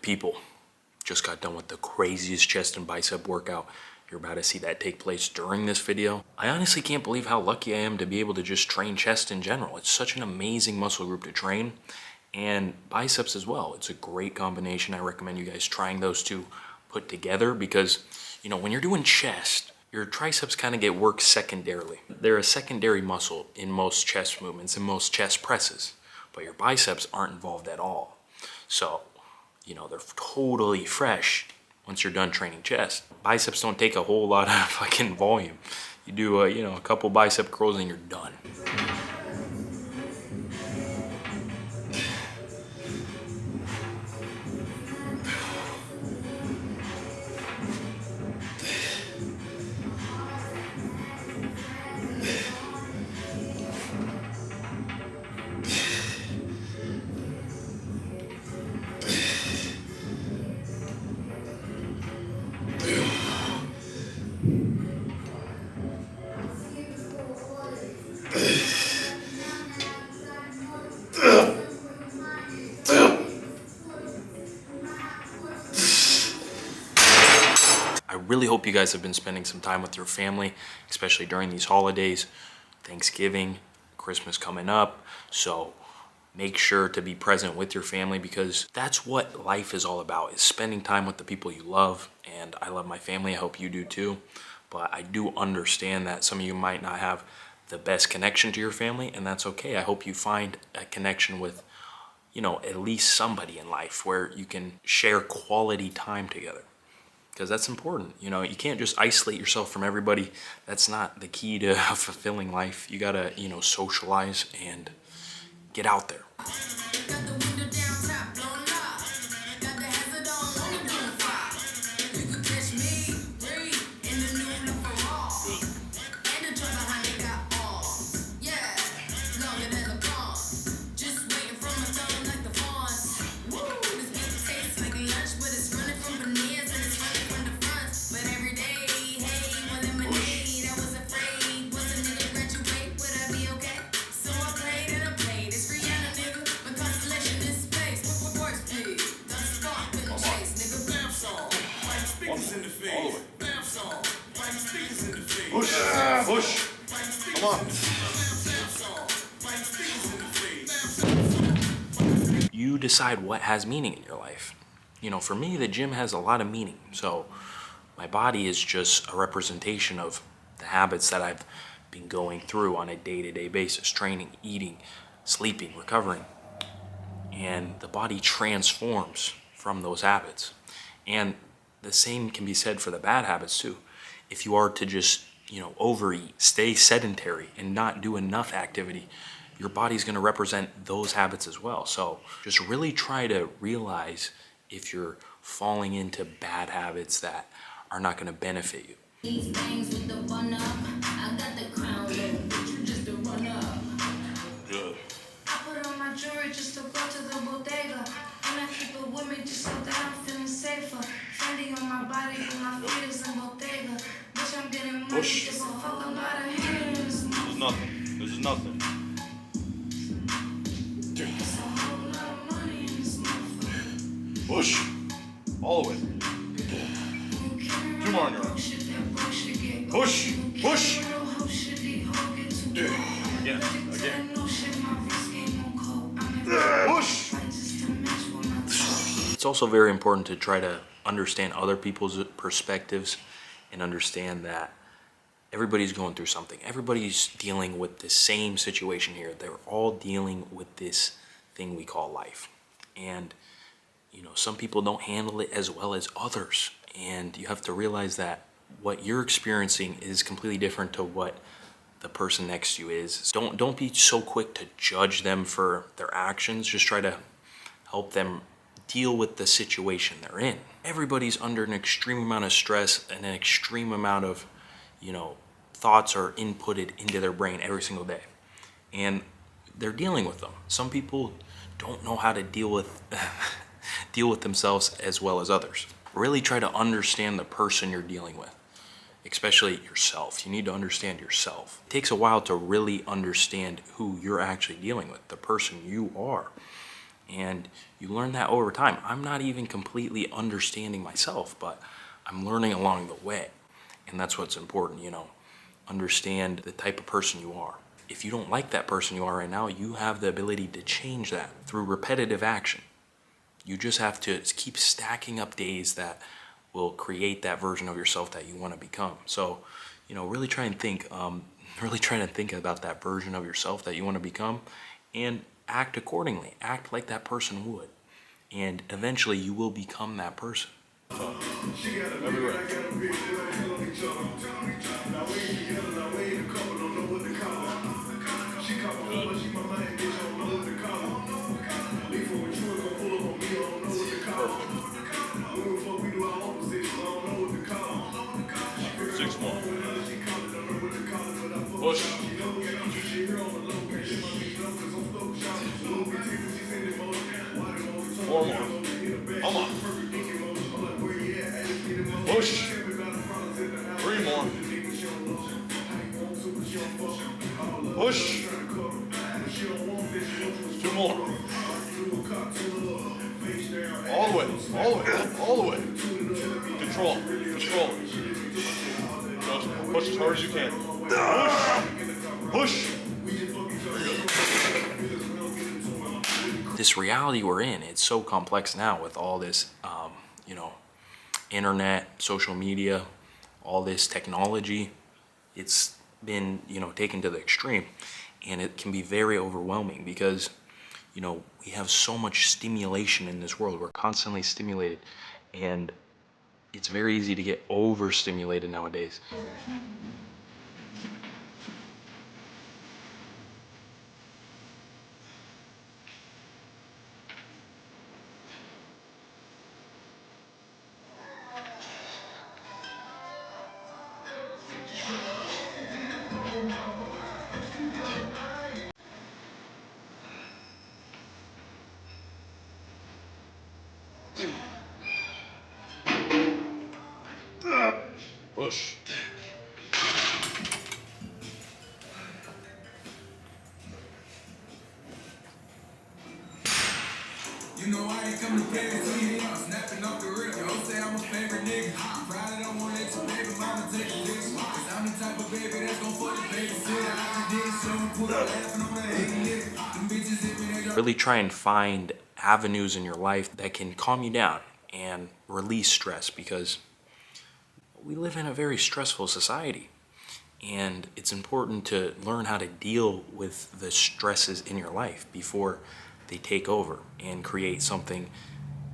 people, just got done with the craziest chest and bicep workout. You're about to see that take place during this video. I honestly can't believe how lucky I am to be able to just train chest in general. It's such an amazing muscle group to train, and biceps as well. It's a great combination. I recommend you guys trying those two put together because, you know, when you're doing chest, your triceps kind of get worked secondarily. They're a secondary muscle in most chest movements and most chest presses, but your biceps aren't involved at all. So, you know, they're totally fresh once you're done training chest. Biceps don't take a whole lot of fucking volume. You do, a couple bicep curls and you're done. I really hope you guys have been spending some time with your family, especially during these holidays, Thanksgiving, Christmas coming up. So make sure to be present with your family because that's what life is all about, is spending time with the people you love. And I love my family. I hope you do too. But I do understand that some of you might not have the best connection to your family, and that's okay. I hope you find a connection with, at least somebody in life where you can share quality time together. Because that's important. You can't just isolate yourself from everybody. That's not the key to a fulfilling life. You gotta, socialize and get out there. Push. Come on. You decide what has meaning in your life. For me, the gym has a lot of meaning. So my body is just a representation of the habits that I've been going through on a day-to-day basis, training, eating, sleeping, recovering. And the body transforms from those habits. And the same can be said for the bad habits too. If you are to just, overeat, stay sedentary, and not do enough activity, your body's gonna represent those habits as well. So just really try to realize if you're falling into bad habits that are not gonna benefit you. These bangs with the bun up, I got the crown, but you just a run up. Good. I put on my jewelry just to go to the bodega, and I keep it with me just so that I'm feeling safer. Fendi on my body and my feet is in bodega. Bitch, I'm getting money, Push. just a fuck a lot of haters. This is nothing. This is nothing. It's a whole lot of money in this motherfucker. Push. All the way. Two more on your arm. Push. Push. Again. Push. It's also very important to try to understand other people's perspectives and understand that everybody's going through something. Everybody's dealing with the same situation here. They're all dealing with this thing we call life. And, some people don't handle it as well as others. And you have to realize that what you're experiencing is completely different to what the person next to you is. Don't be so quick to judge them for their actions. Just try to help them deal with the situation they're in. Everybody's under an extreme amount of stress and an extreme amount of, thoughts are inputted into their brain every single day. And they're dealing with them. Some people don't know how to deal with themselves as well as others. Really try to understand the person you're dealing with, especially yourself. You need to understand yourself. It takes a while to really understand who you're actually dealing with, the person you are. And you learn that over time. I'm not even completely understanding myself, but I'm learning along the way. And that's what's important, understand the type of person you are. If you don't like that person you are right now, you have the ability to change that through repetitive action. You just have to keep stacking up days that will create that version of yourself that you want to become. So, really try and think, really trying to think about that version of yourself that you want to become and act accordingly. Act like that person would. And eventually you will become that person. Everywhere. Perfect. 6 more. Push. 4 more. Come on. Push. 3 more. Push. 2 more. All the way. All the way. All the way. Control. Control. Just push as hard as you can. Push. Push. Very good. This reality we're in, it's so complex now with all this, internet, social media, all this technology. It's been, taken to the extreme, and it can be very overwhelming because, we have so much stimulation in this world. We're constantly stimulated, and it's very easy to get overstimulated nowadays. Push. You know I ain't come to play with you. I'm snapping off the rip. Yo, say I'm a favorite nigga. Friday don't want to let your baby mama take a list. Cause I'm the type of baby that's gon' fuck the babysitter. I did it, so I'm put laughing on that hate nigga. Them bitches hit me, they Really try and find avenues in your life that can calm you down and release stress, because we live in a very stressful society. And it's important to learn how to deal with the stresses in your life before they take over and create something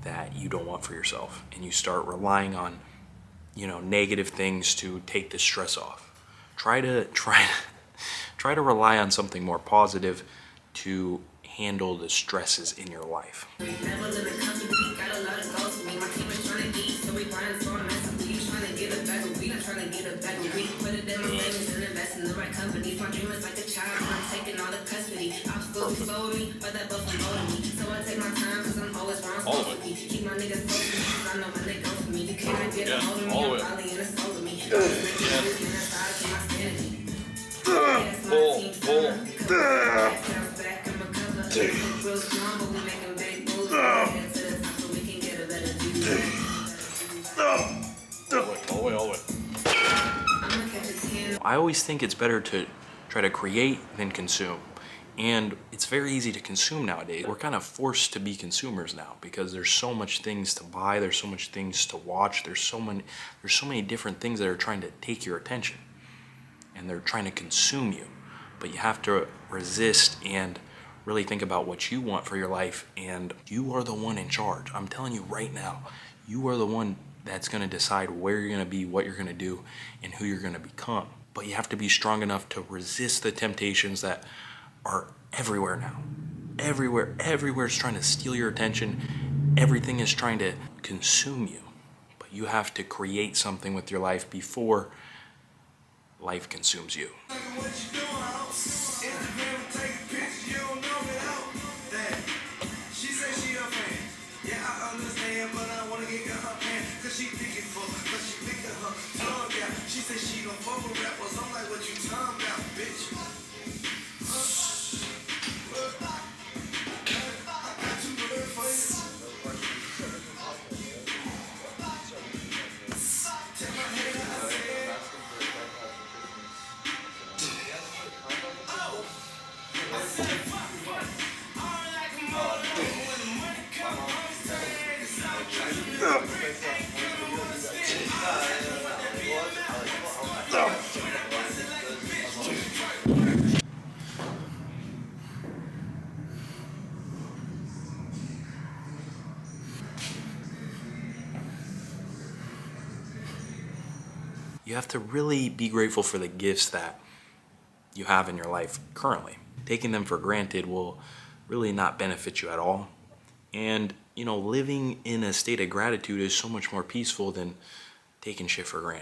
that you don't want for yourself. And you start relying on, negative things to take the stress off. Try to rely on something more positive to handle the stresses in your life. All of it. Yeah, all of it. Pull, pull. All the way, all the way. I always think it's better to try to create than consume. And it's very easy to consume nowadays. We're kind of forced to be consumers now because there's so much things to buy, there's so much things to watch, there's so many different things that are trying to take your attention. And they're trying to consume you. But you have to resist and really think about what you want for your life, and you are the one in charge. I'm telling you right now, you are the one that's going to decide where you're going to be, what you're going to do, and who you're going to become. But you have to be strong enough to resist the temptations that are everywhere now. Everywhere is trying to steal your attention. Everything is trying to consume you. But you have to create something with your life before life consumes you. She said she gon' fuck with rappers. I'm like, what you talking about, bitch? you have to really be grateful for the gifts that you have in your life currently. Taking them for granted will really not benefit you at all. And, living in a state of gratitude is so much more peaceful than taking shit for granted.